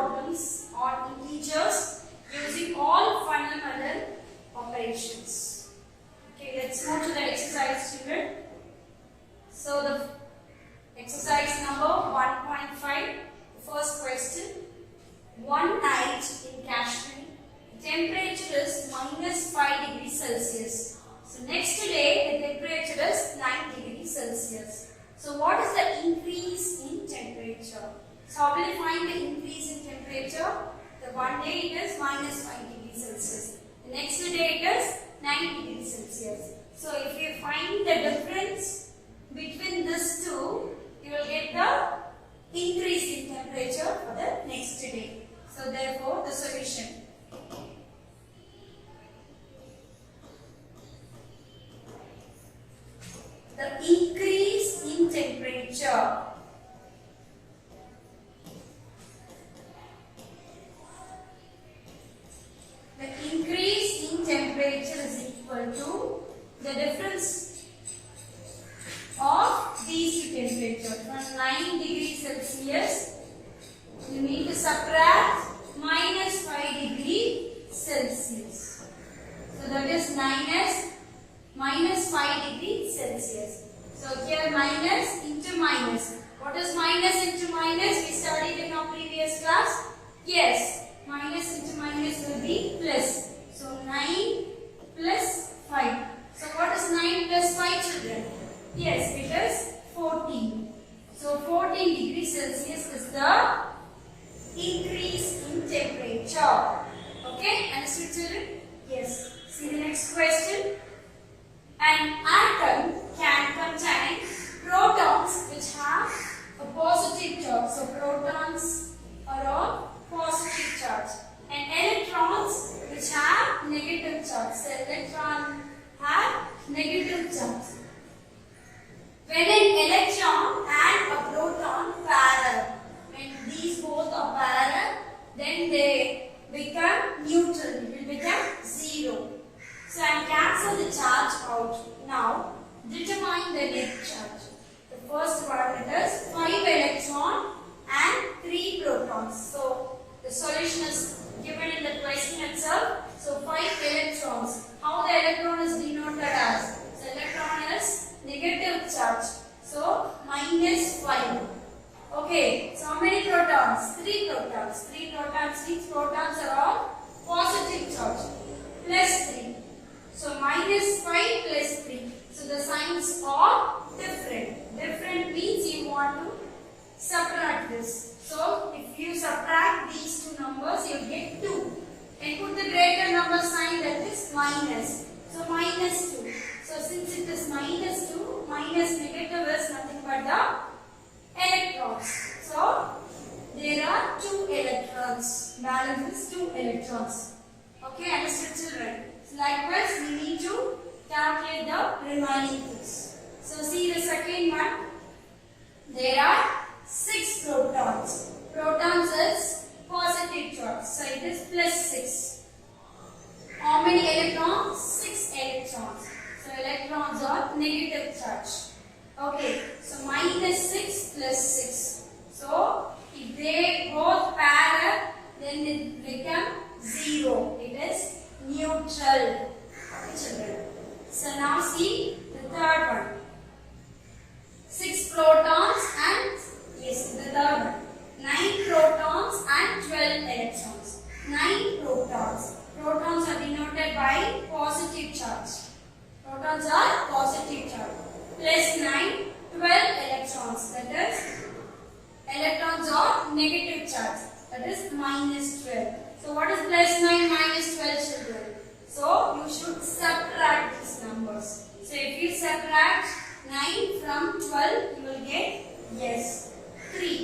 problems on integers using all fundamental operations. Okay, let's move to the exercise, children. So the exercise number 1.5, the first question. One night in Kashmir, the temperature is -5 degrees Celsius. So next day the temperature is 9 degrees Celsius. So what is the increase in temperature? So how will you find the increase in temperature? The one day it is -5 degrees Celsius. The next day it is 9 degrees Celsius. So if you find the difference between these two, you will get the increase in temperature for the next day. So therefore the solution. The increase in temperature. The increase in temperature is equal to the difference of these two temperatures. From 9 degrees Celsius, you need to subtract -5 degrees Celsius. So that is -5 degrees Celsius. So here minus into minus. What is minus into minus? We studied in our previous class. Yes, minus into minus will be plus. So 9 plus 5. So what is 9 plus 5, children? Yes, it is 14. So 14 degrees Celsius is the increase in temperature. Okay, understood, children? Yes. See the next question. An atom can contain protons which have a positive charge. So protons are on positive charge, and electrons which have negative charge. So electron have negative charge. When an electron and a proton parallel, when these both are parallel, then they become neutral. It will become 0. So I cancel the charge out. Now determine the net charge. The first one it is 5 electron and 3 protons. So the solution is given in the question itself. So 5 electrons. How the electron is denoted as? So electron is negative charge. So -5. Okay. So how many protons? 3 protons. 3 protons. 6 protons are all positive charge. Plus 3. So -5 plus 3. So the signs are different. Different means you want to subtract this. So if you subtract these two numbers, you get 2. And put the greater number sign, that is minus. So -2. So since it is -2, minus negative is nothing but the electrons. So there are 2 electrons. Balance is 2 electrons. Okay, understood, children? Likewise, we need to calculate the remaining things. So see the second one. There are 6 protons. Protons is positive charge. So it is +6. How many electrons? 6 electrons. So electrons are negative charge. Okay. So -6 plus 6. So if they both parallel, then it become 0. It is neutral. Okay, children. So now see the third one. 6 protons and yes, the third one. 9 protons and 12 electrons. 9 protons. Protons are denoted by positive charge. Protons are positive charge. Plus 9, 12 electrons. That is, electrons are negative charge. That is -12. So what is +9 -12, children? So you should subtract these numbers. So if you subtract 9 from 12, you will get, yes, 3.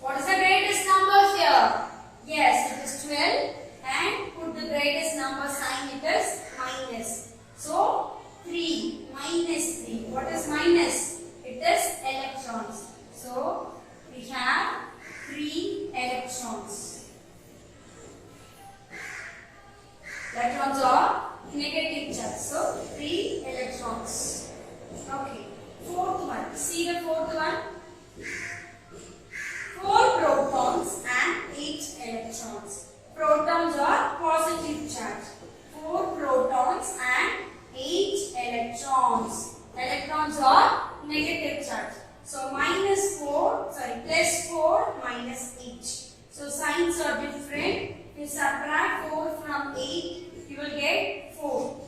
What is the greatest number here? Yes, it is 12, and put the greatest number sign, it is minus. So 3 -3. What is minus? It is electrons. So we have 3 electrons. Electrons are negative charge. So 3 electrons. Okay. Fourth one. See the fourth one. 4 protons. minus 8. So signs are different. If you subtract 4 from 8, you will get 4.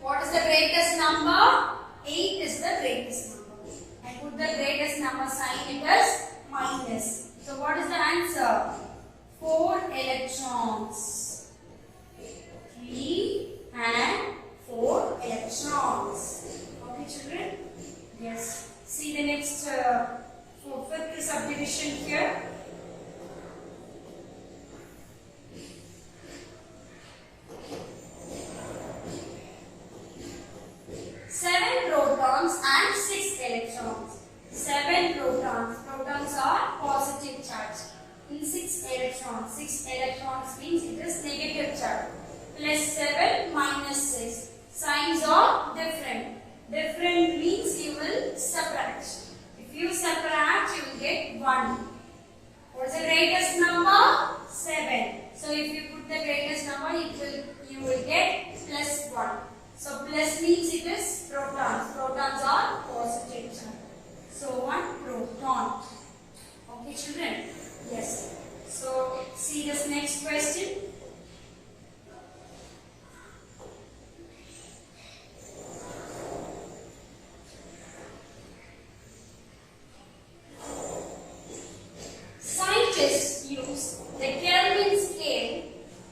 What is the greatest number? 8 is the greatest number. I put the greatest number sign it as minus. So what is the answer? 4 electrons. 3 and 4 electrons. Okay, children? Yes. See the next fifth subdivision here. Seven protons and 6 electrons. 7 protons. Protons are positive charge. In 6 electrons. 6 electrons means it is negative charge. Plus 7 minus 6. Signs are different. Different means you will subtract. If you subtract, you will get 1. What is the greatest number? 7. So if you put the greatest number, you will get plus 1. So plus means it is protons. Protons are positive charge. So 1 proton. Okay, children? Yes. So see this next question. Scientists use the Kelvin scale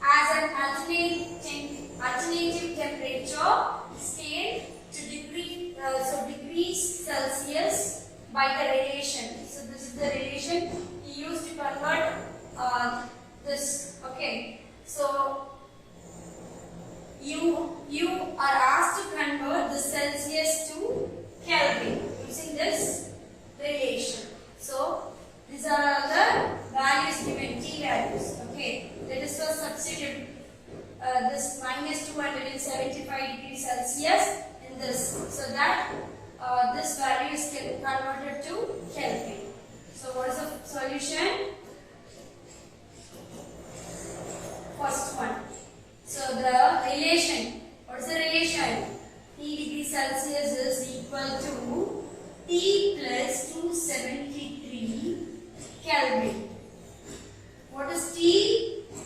as an alternative temperature scale to degrees Celsius by the relation. So this is the relation he used to convert this. Okay. So you are asked to convert the Celsius to Kelvin using this relation. So these are the values given, T values. Okay. Let us first substitute this minus 275 degrees Celsius in this, so that this value is converted to Kelvin. So what is the solution? First one. So the relation. What is the relation? T degrees Celsius is equal to T plus 273 Kelvin. What is T?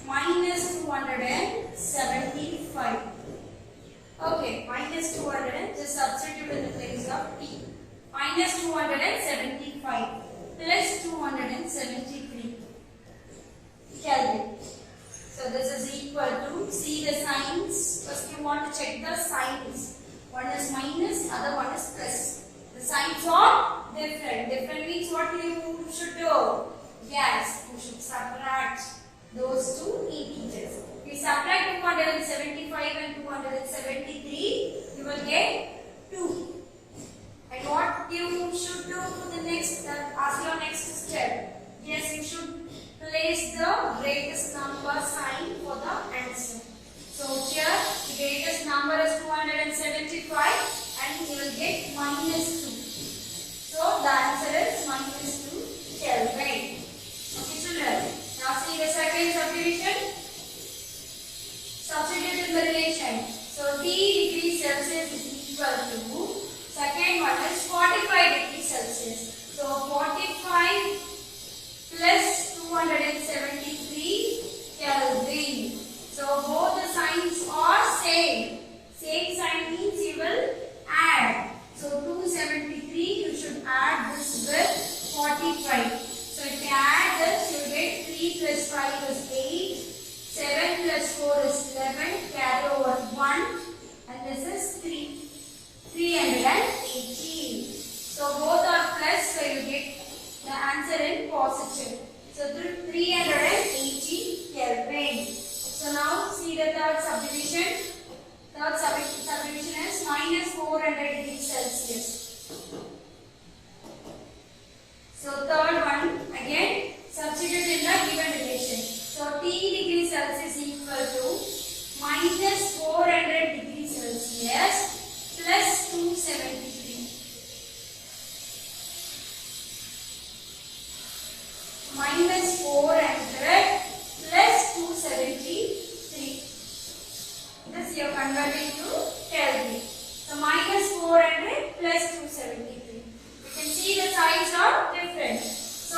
Minus 275. Okay, minus 200, just substitute in the place of T. Minus 275 plus 273 Kelvin. So this is equal to, see the signs. First you want to check the signs. One is minus, other one is plus. The signs are different. Different means what you should do? Yes, you should subtract those two integers. If you subtract 275 and 273, you will get 2. And what you should do for the next, as your next step? Yes, you should place the greatest number sign for the answer. So here, the greatest number is 275 and you will get minus 2. So the answer is minus 2 Kelvin. Okay, children. Now see the second subdivision. Substitute in the relation. So T degrees Celsius is equal to, second one is 45 degrees Celsius. So 45 plus 273 Kelvin. So both the signs are same. Same sign means you will add. So 273 you should add this with 45. So if you add this, you get 3 plus 5 is 8, 7 plus 4 is 11, carry over 1, and this is 318. So both are plus, so you get the answer in positive. So 380 Kelvin. So now see the third subdivision. Third subdivision is minus 400 degrees Celsius. So third one, again substitute in the given relation. So T degrees Celsius equal to minus 400 degrees Celsius plus 273. Minus 400 plus 273. This you are converting to Kelvin. So minus 400 plus 273. You can see the signs are different. So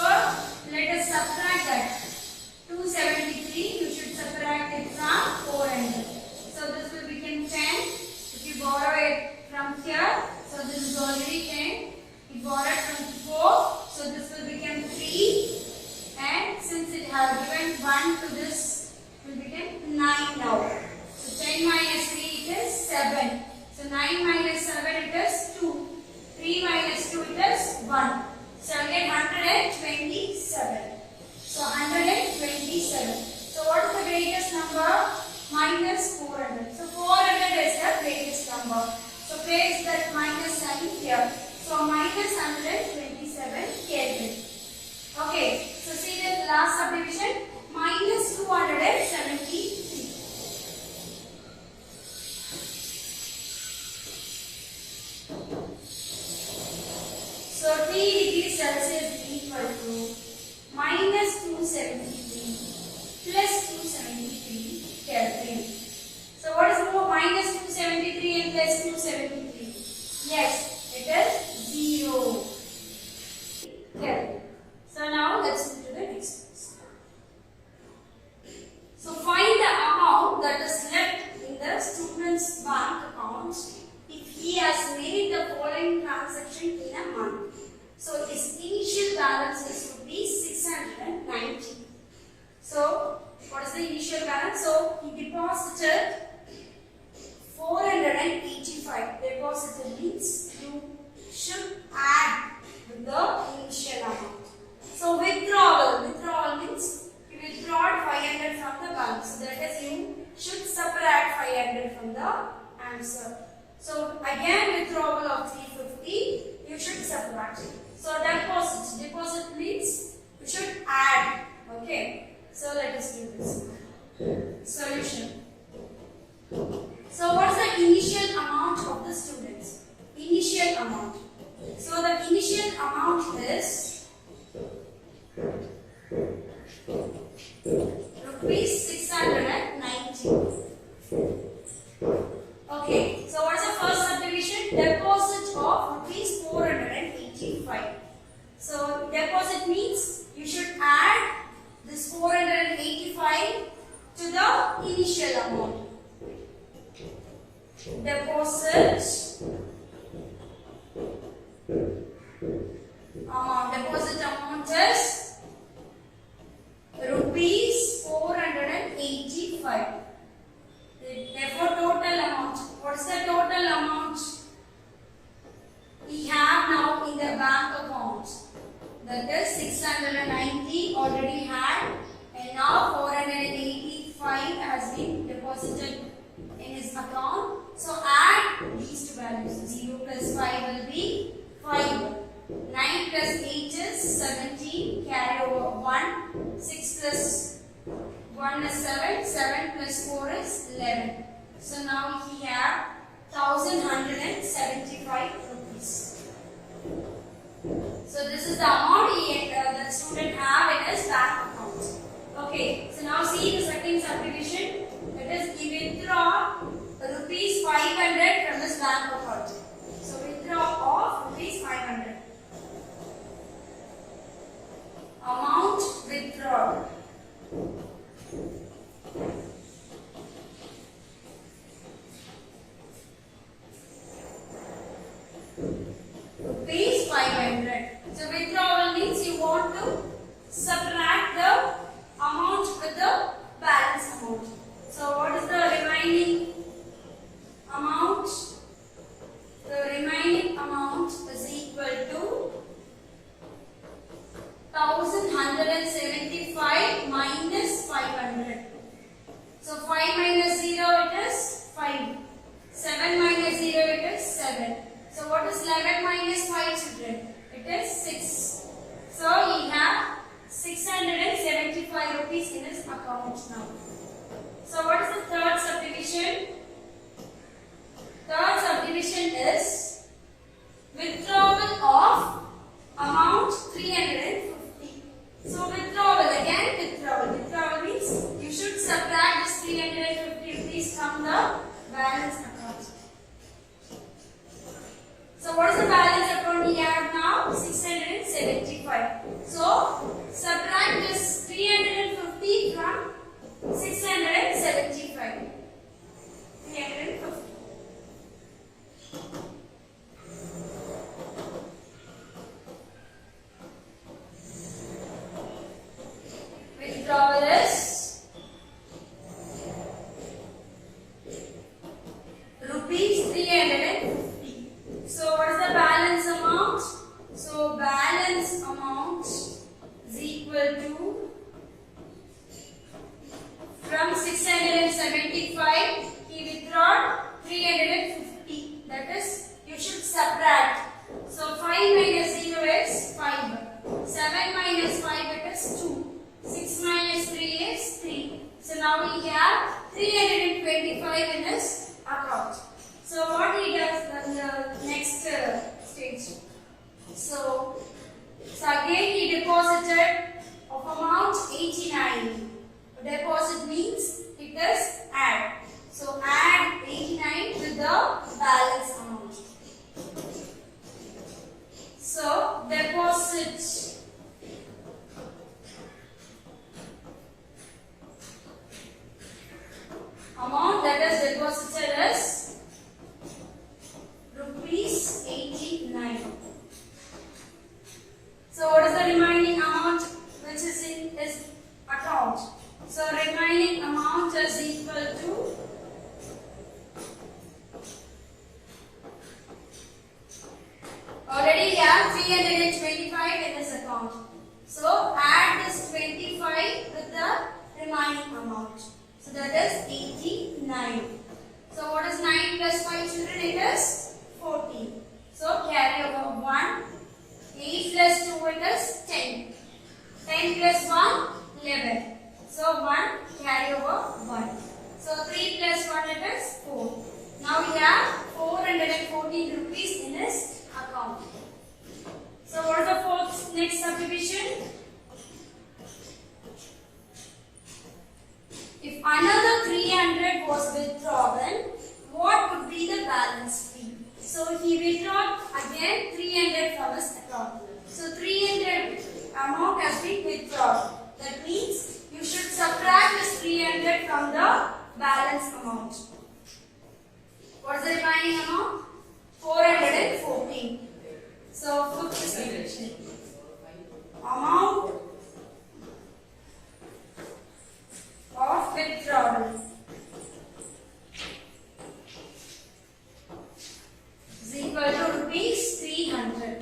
here. So minus 127 Kelvin. Okay, so see the last subdivision, minus 273. So T degrees Celsius is equal to minus 273 plus 273 Kelvin. So what is more, minus 273 and plus 273? Yes, it is 0 Kelvin. So now let's move to the next question. So find the amount that is left in the student's bank account if he has made the following transaction in a month. So his initial balances would be 690. So what is the initial balance? So he deposited 485. Deposited means you should add with the initial amount. So withdrawal means you withdrawed 500 from the balance. So that is you should subtract 500 from the answer. So again withdrawal of 350, you should subtract it. So deposit means you should add. Okay. So let us do this. Solution. So what is the initial amount of the students? Initial amount. So the initial amount is rupees 690. Okay, so what is the first subdivision? Deposit of rupees 485. So deposit means you should add this 485 to the initial amount. Deposit amount is rupees 485. Therefore total amount. What is the total amount we have now in the bank account? That is 690 already had, and now 485 has been deposited in his account. So add these two values. 0 plus 5 will be 5. 9 plus 8 is 17. Carry over 1. 6 plus 1 is 7. 7 plus 4 is 11. So now he have 1175 rupees. So this is the amount the student have in his bank account. Okay. So now see the second subdivision. That is he withdraw rupees 500 from his bank account. So withdraw of rupees 500. Amount withdrawn. Rupees 500. So withdrawal means you want to subtract the amount with the balance amount. So what is the remaining amount? The remaining amount is equal to 1175 minus 500. So 5 minus 0 it is 5. 7 minus 0 it is 7. So what is 11 minus 5 children? It is 6. So he have 675 rupees in his account now. So what is the third subdivision? Third subdivision is withdrawal of amount 350. So withdrawal again withdrawal. Withdrawal means you should subtract this 350 rupees from the balance account. So what is the balance account we have now? 675. So now he have 325 in his account. So what he does in the next stage? So again he deposited of amount 89. Deposit means it is add. So add 89 to the balance amount. So deposit amount that is deposited is rupees 89. So what is the remaining amount which is in his account? So remaining amount is equal to already have 325 in his account. So add this 25 with the remaining amount. So that is 89. So what is 9 plus 5 children? It is 14. So carry over 1. 8 plus 2 it is 10. 10 plus 1 11. So 1 carry over 1. So 3 plus 1 it is 4. Now we have 414 rupees in his account. So what is the fourth next subdivision? If another 300 was withdrawn, what would be the balance fee? So he withdrawn again 300 from his account. So 300 amount has been withdrawn. That means you should subtract this 300 from the balance amount. What is the remaining amount? 414. So fifth subdivision. Amount of withdrawal is equal to rupees 300.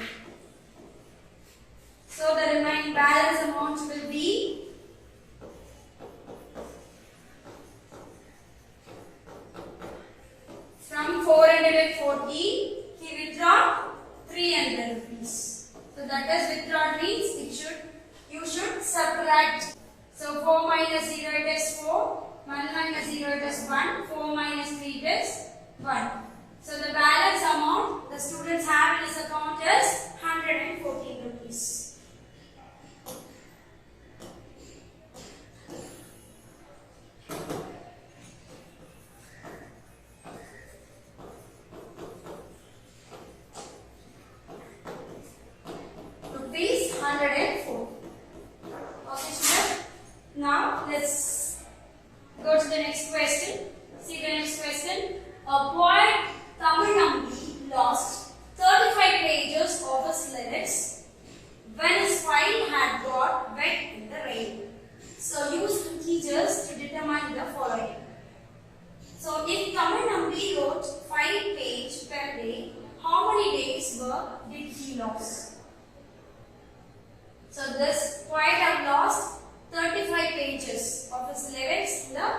So the remaining balance amount will be from 440 he withdrawn 300 rupees. So that is withdrawn means you should subtract. So 4 minus 0 it is 4, 1 minus 0 it is 1, 4 minus 3 it is 1. So the balance amount the students have in his account is 114 rupees. Rupees 104. Okay, children. Now let's go to the next question. See the next question. A boy Tamanambi lost 35 pages of his lyrics when his file had got wet in the rain. So use integers to determine the following. So if Tamanambi wrote 5 pages per day, how many days work did he lose? So this poet have lost 35 pages of his lyrics in the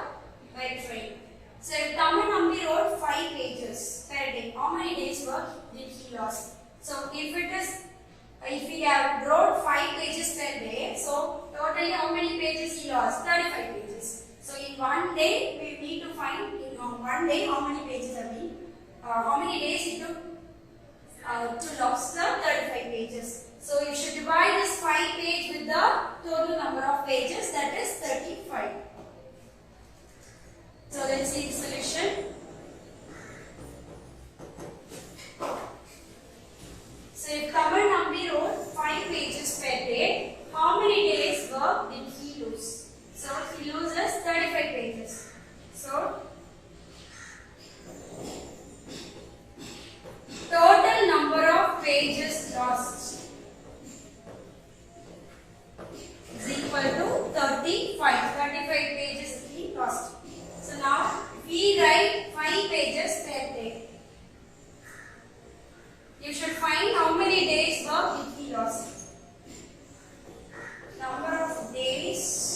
wet rain. So if Tamanambi wrote 5 pages per day, how many days work did he lose? So if he have wrote 5 pages per day, so totally how many pages he lost? 35 pages. So in one day we need to find in one day how many pages have been, how many days it took to lose the 35 pages. So you should divide this 5 page with the total number of pages, that is 35. So let's see the solution. So if Tamanambi wrote 5 pages per day, how many days work did he lose? So he loses 35 pages. So total number of pages lost is equal to 35. 35 pages he lost. So now we write 5 pages per day. You should find how many days work did he lost. Number of days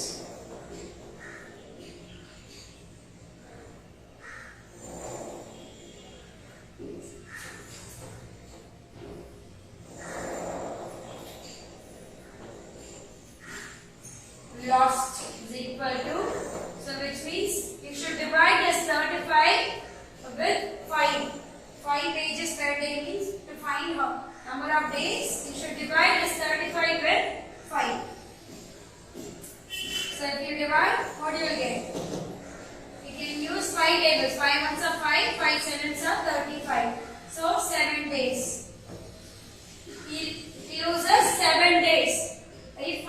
lost is equal to, so which divide this 35 with 5. 5 pages per day means to find number of days, you should divide this 35 with 5. So if you divide, what do you get? You can use 5 tables. 5 ones are 5, 5 sevens are 35. So 7 days. He uses 7 days. If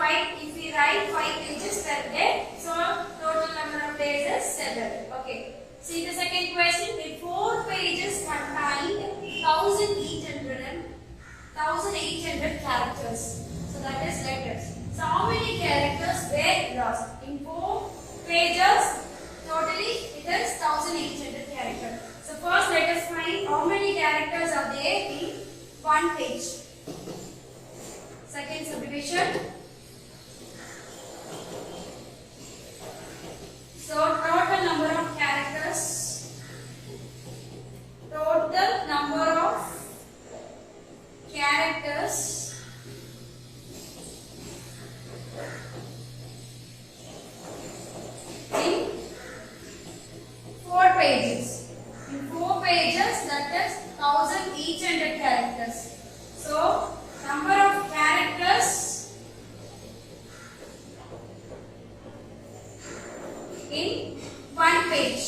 we write 5 pages per day, so total number of days is 7. Okay. See the second question. The 4 pages contained 1,800 characters. So that is letters. So how many characters were lost? In 4 pages, totally it is 1,800 characters. So first let us find how many characters are there in 1 page. Second subdivision. So total number of characters. Total number of characters in 4 pages. In 4 pages, that is 1,800 characters. So number of characters in 1 page.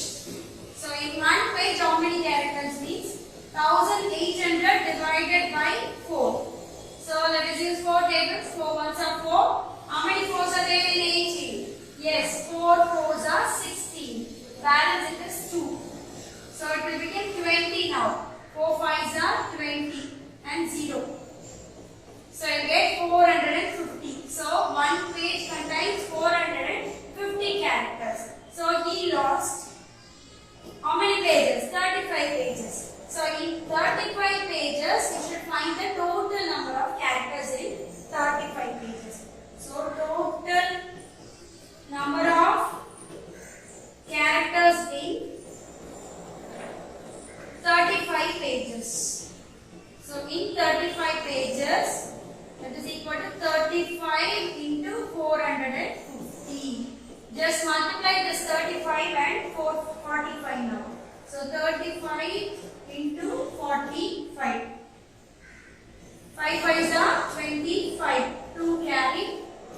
So in 1 page, how many characters means 1,800 divided by 4. So let us use 4 tables. 4 ones are 4. How many 4s are there in 18? Yes, 4 4s are 16. Balance it is 2. So it will become 20 now. 4 5s are 20 and 0. So you get 450. So 1 page contains 450 characters. So he lost how many pages? 35 pages. So in 35 pages, you should find the total number of characters in 35 pages. So total number of characters in 35 pages. So in 35 pages, that is equal to 35 into 450. Just multiply this 35 and 45 now. So 35 into 45. 5 5s are 25. 2 carry.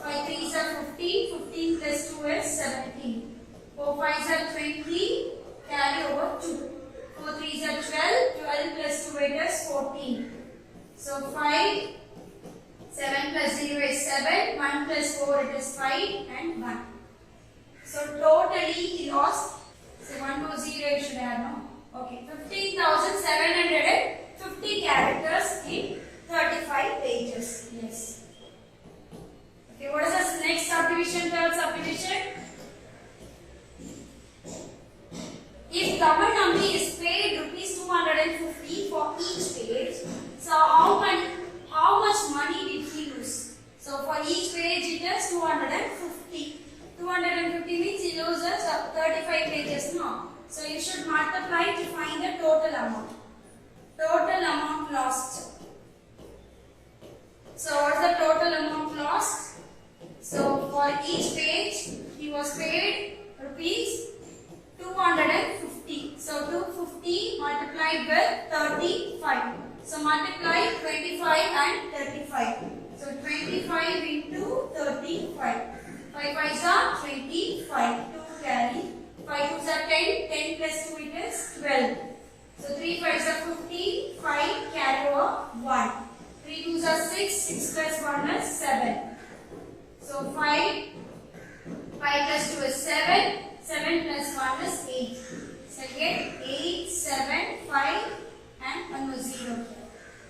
5 3s are 15. 15 plus 2 is 17. 4 5s are 20. Carry over 2. 4 3s are 12. 12 plus 2 is 14. So 5. 7 plus 0 is 7. 1 plus 4 it is 5 and 1. So totally he lost. So 1 to 0 you should have no. Okay, 15,750 characters in 35 pages. Yes. Okay, what is the next subdivision? Third subdivision. If government is paid rupees 250 for each page, so how much money did he lose? So for each page it is 250. 250 means he loses 35 pages, no? So you should multiply to find the total amount. Total amount lost. So what is the total amount lost? So for each page he was paid rupees 250. So 250 multiplied with 35. So multiply 25 and 35. So 25 into 35. 5 5s are 25. 2 carry. 5 2s are 10. 10 plus 2 it is 12. So 3 5s are 50. 5 carry over 1. 3 2s are 6. 6 plus 1 is 7. So 5 plus 2 is 7. 7 plus 1 is 8. So get 8, 7, 5 and 1 was 0.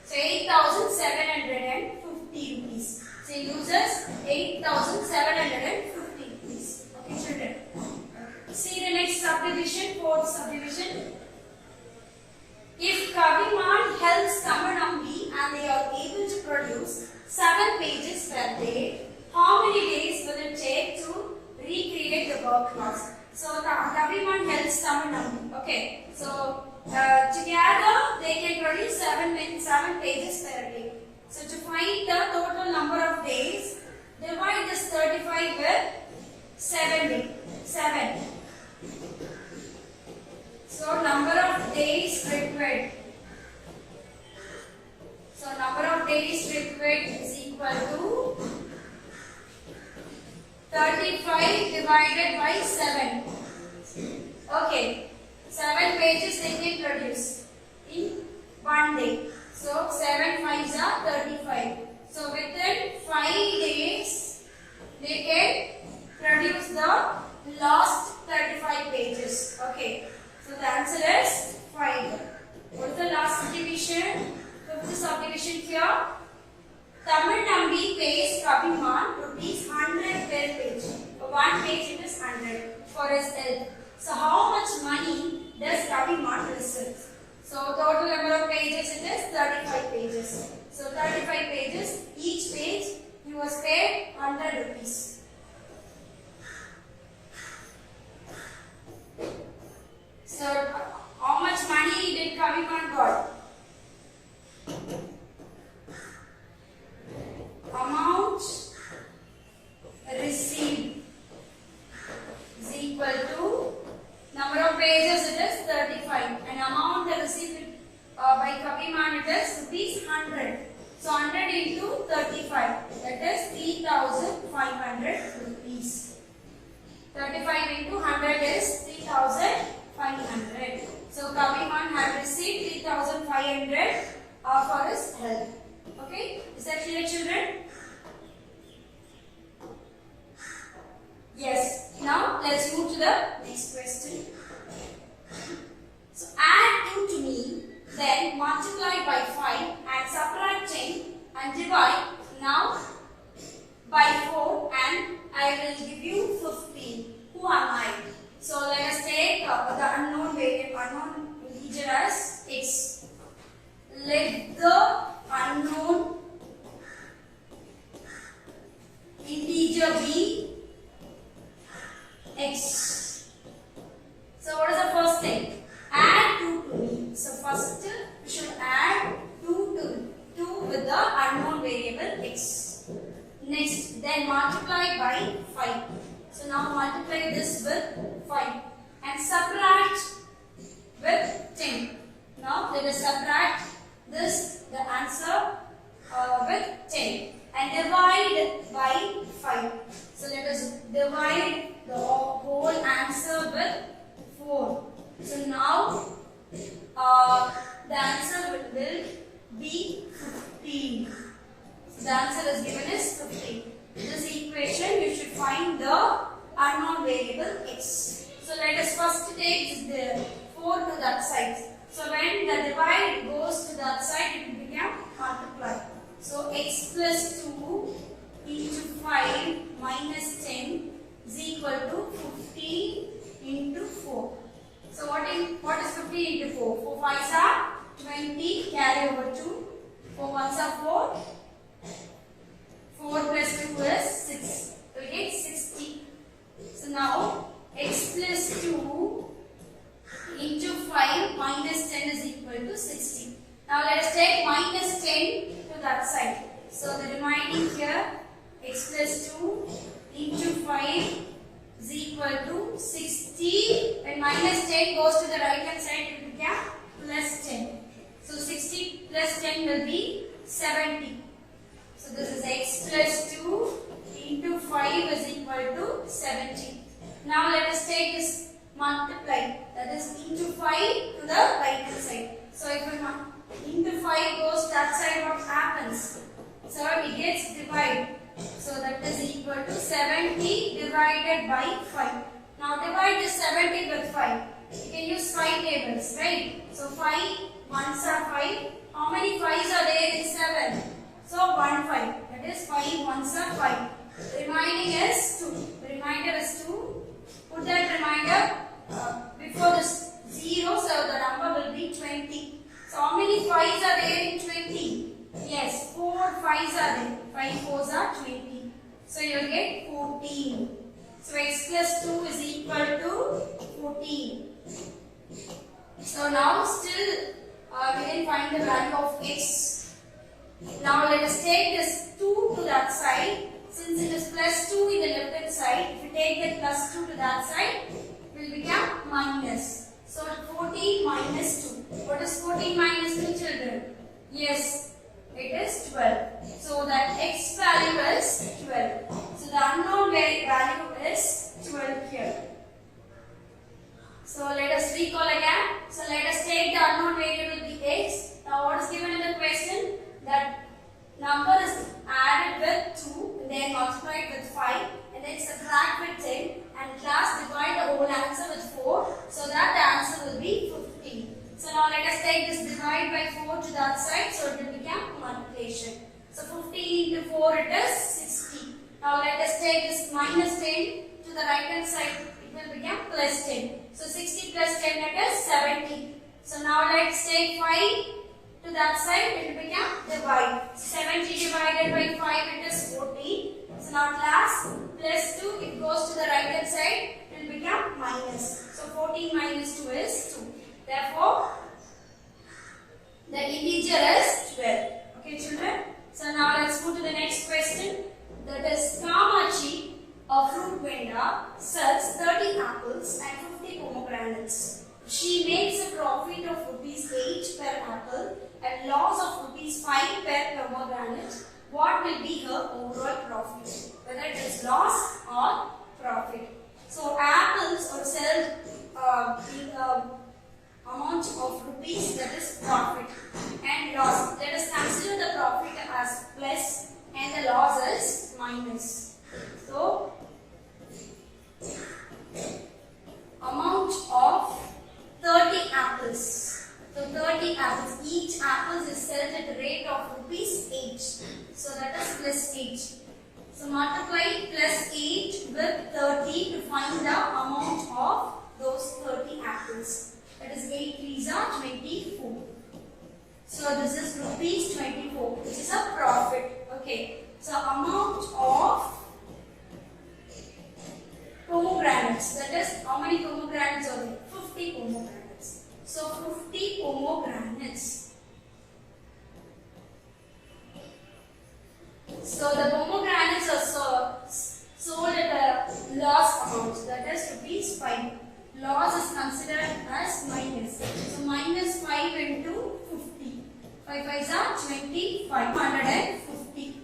So 8,750 rupees. So he loses 8,750 rupees. Okay, children. See the next subdivision, fourth subdivision. If Kaviman helps Kamanambi and they are able to produce 7 pages per day, how many days will it take to recreate the work loss? So Kaviman helps Kamanambi. Okay, so together they can produce 7 pages per day. So to find the total number of days, divide this 35 with 7. So number of days required. So number of days required is equal to 35 divided by 7. Okay. 7 pages they can produce in one day. So 7 5s are 35. So within 5 days they can produce the last 35 pages. Okay. So the answer is 5. What is the last subdivision? Fifth subdivision here. Tamil Nambi pays Kaviman rupees 100 per page. For one page it is 100 for his help. So how much money does Kaviman receive? So total number of pages it is 35 pages. So 35 pages, each page he was paid 100 rupees. So how much money did Kaviman got? Amount received is equal to number of pages it is 35 and amount received by Kaviman it is rupees 100. So 100 into 35 that is 3,500 rupees. 35 into 100 is 3,500. So Kaviman had received 3,500 for his help. Okay, is that clear, children? Yes. Now let's move to the next question. So add 2 to me, then multiply by 5 and subtract 10 and divide now by 4 and I will give you 15. Who am I? So let us take the unknown variable, unknown integer as x. Let the unknown integer be x. So what is the first thing? Add 2 to me. So first we should add 2 with the unknown variable x. Next, then multiply by 5. So now multiply this with 5 and subtract with 10. Now let us subtract this, the answer with 10 and divide by 5. So let us divide the whole answer with 4. So now the answer will be 15. So the answer is given as 15. In this equation you should find the unknown variable x. So let us first take the 4 to that side. So when the divide goes to that side it will become multiply. So x plus 2 into 5 minus 10 is equal to 15 into 4. So what is 15 into 4? 4 5s are 20, carry over 2. 4 1s are 4. 4 plus 2 is 6. So we get 60. So now x plus 2 into 5 minus 10 is equal to 60. Now let us take minus 10 to that side. So the remaining here x plus 2 into 5 is equal to 60. When minus 10 goes to the right hand side it will become plus 10. So 60 plus 10 will be 70. So this is x plus 2 into 5 is equal to 70. Now let us take this multiply, that is into 5 to the right hand side. So if we into 5 goes that side, what happens? So it gets divided. So that is equal to 70 divided by 5. Now divide this 70 with 5. You can use 5 tables, right? So 5 1s are 5. How many 5s are there in 7? So 1 5. That is 5 1s are 5. Remaining is 2. The remainder is 2. Put that remainder before this 0, so the number will be 20. So how many 5s are there in 20? Yes, 4 5s are there. 5 4s are 20. So you will get 14. So x plus 2 is equal to 14. So now still we can find the value of x. Now let us take this 2 to that side. Since it is plus 2 in the left hand side, if we take that plus 2 to that side, it will become minus. So 14 minus 2. What is 14 minus 2, children? Yes, it is 12. So that x value is 12. So the unknown value is 12 here. So let us recall again. So let us take the unknown variable the x. Now what is given in the question? That number is added with 2 and then multiplied with 5 and then subtract with 10 and class divide the whole answer with 4. So that the answer will be 15. So now let us take this divide by 4 to that side, so it will become multiplication. So 15 into 4 it is 60. Now let us take this minus 10 to the right hand side, it will become plus 10. So 60 plus 10 it is 70. So now let's take 5 to that side, it will become divide. 70 divided by 5 it is 14. So now class plus 2, it goes to the right hand side, it will become minus. So 14 minus 2 is 2. Therefore, the integer is 12. Okay, children? So now let's move to the next question. That is, Kamachi, a fruit vendor, sells 30 apples and 50 pomegranates. She makes a profit of rupees 8 per apple and loss of rupees 5 per pomegranate. What will be her overall profit? Whether it is loss or profit. So apples are sold in amount of rupees, that is profit, and loss. Let us consider the profit as plus and the loss as minus. So amount of 30 apples. So 30 apples. Each apple is sold at the rate of rupees 8. So that is plus 8. So multiply plus 8 with 30 to find the amount of those 30 apples. That is 8 3s are 24. So this is rupees 24, which is a profit. Okay. So amount of pomegranates. That is, how many pomegranates are there? 50 pomegranates. So 50 pomegranates. So the pomegranates are sold at a loss amount. That is rupees 5. Loss is considered as minus. So minus 5 into 50. 5 5s are 20, 550.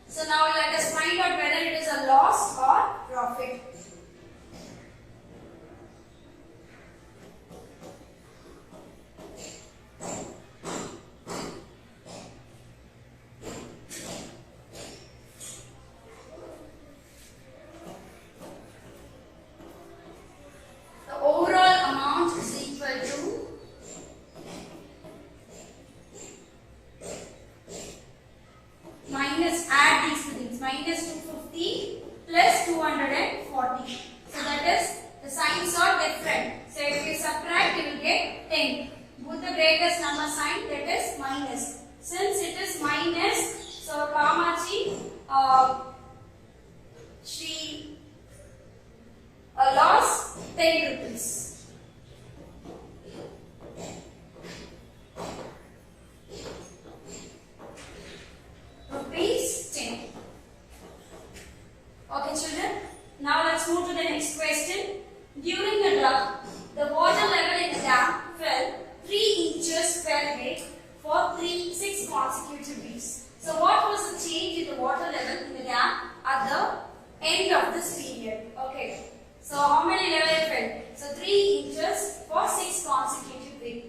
So now let us find out whether it is a loss or profit. She lost 10 rupees. Rupees 10. Okay, children. Now let's move to the next question. During the drought, the water level in the dam fell 3 inches per week for 6 consecutive weeks. So what was the change in the water level in the dam at the end of this period? Okay. So how many level it fell? So 3 inches for 6 consecutive weeks.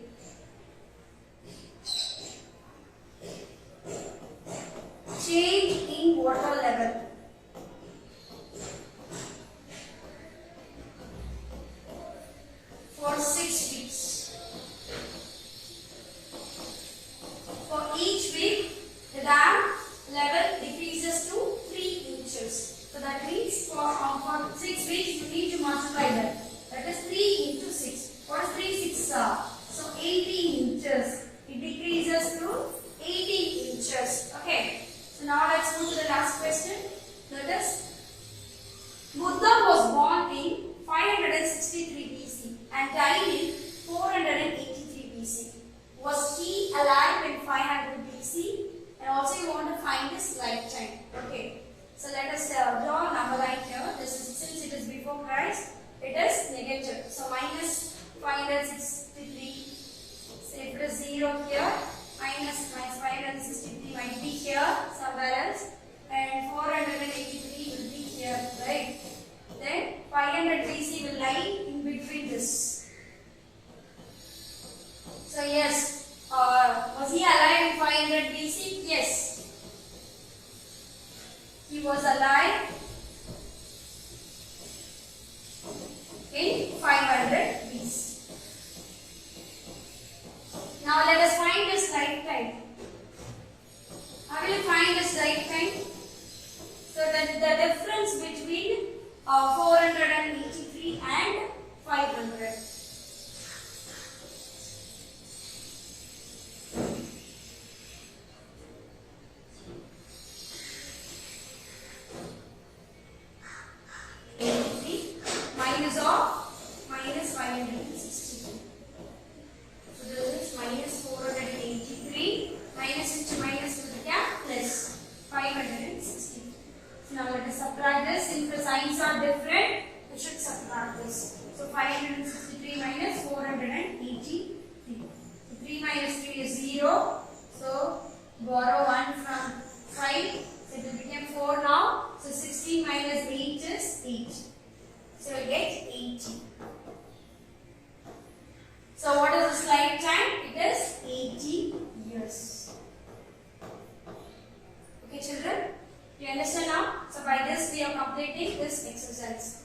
Change in water level. For 6 weeks. For each week, the dam level decreases to 3 inches. So that means for 6 weeks, you need to multiply that. That is 3 into 6. What is 3 6 are? So 18 inches. It decreases to 18 inches. Okay. So now let's move to the last question. 500 BC will lie in between this. So yes, was he alive in 500 BC? Yes, he was alive in 500 BC. Now let us find his lifetime. How will you find his lifetime? So that the difference between 483 and 500. Minus of minus 562. So this is minus 483 minus into minus to the gap plus 560. So now let us subtract this. Since the signs are different, we should subtract this. So 563 minus 483. So 3 minus 3 is 0. So borrow 1 from 5. So it will become 4 now. So 16 minus 8 is 8. So we get 80. So what is this lifetime? It is 80 years. Okay children, you understand now? So by this we are completing this exercise.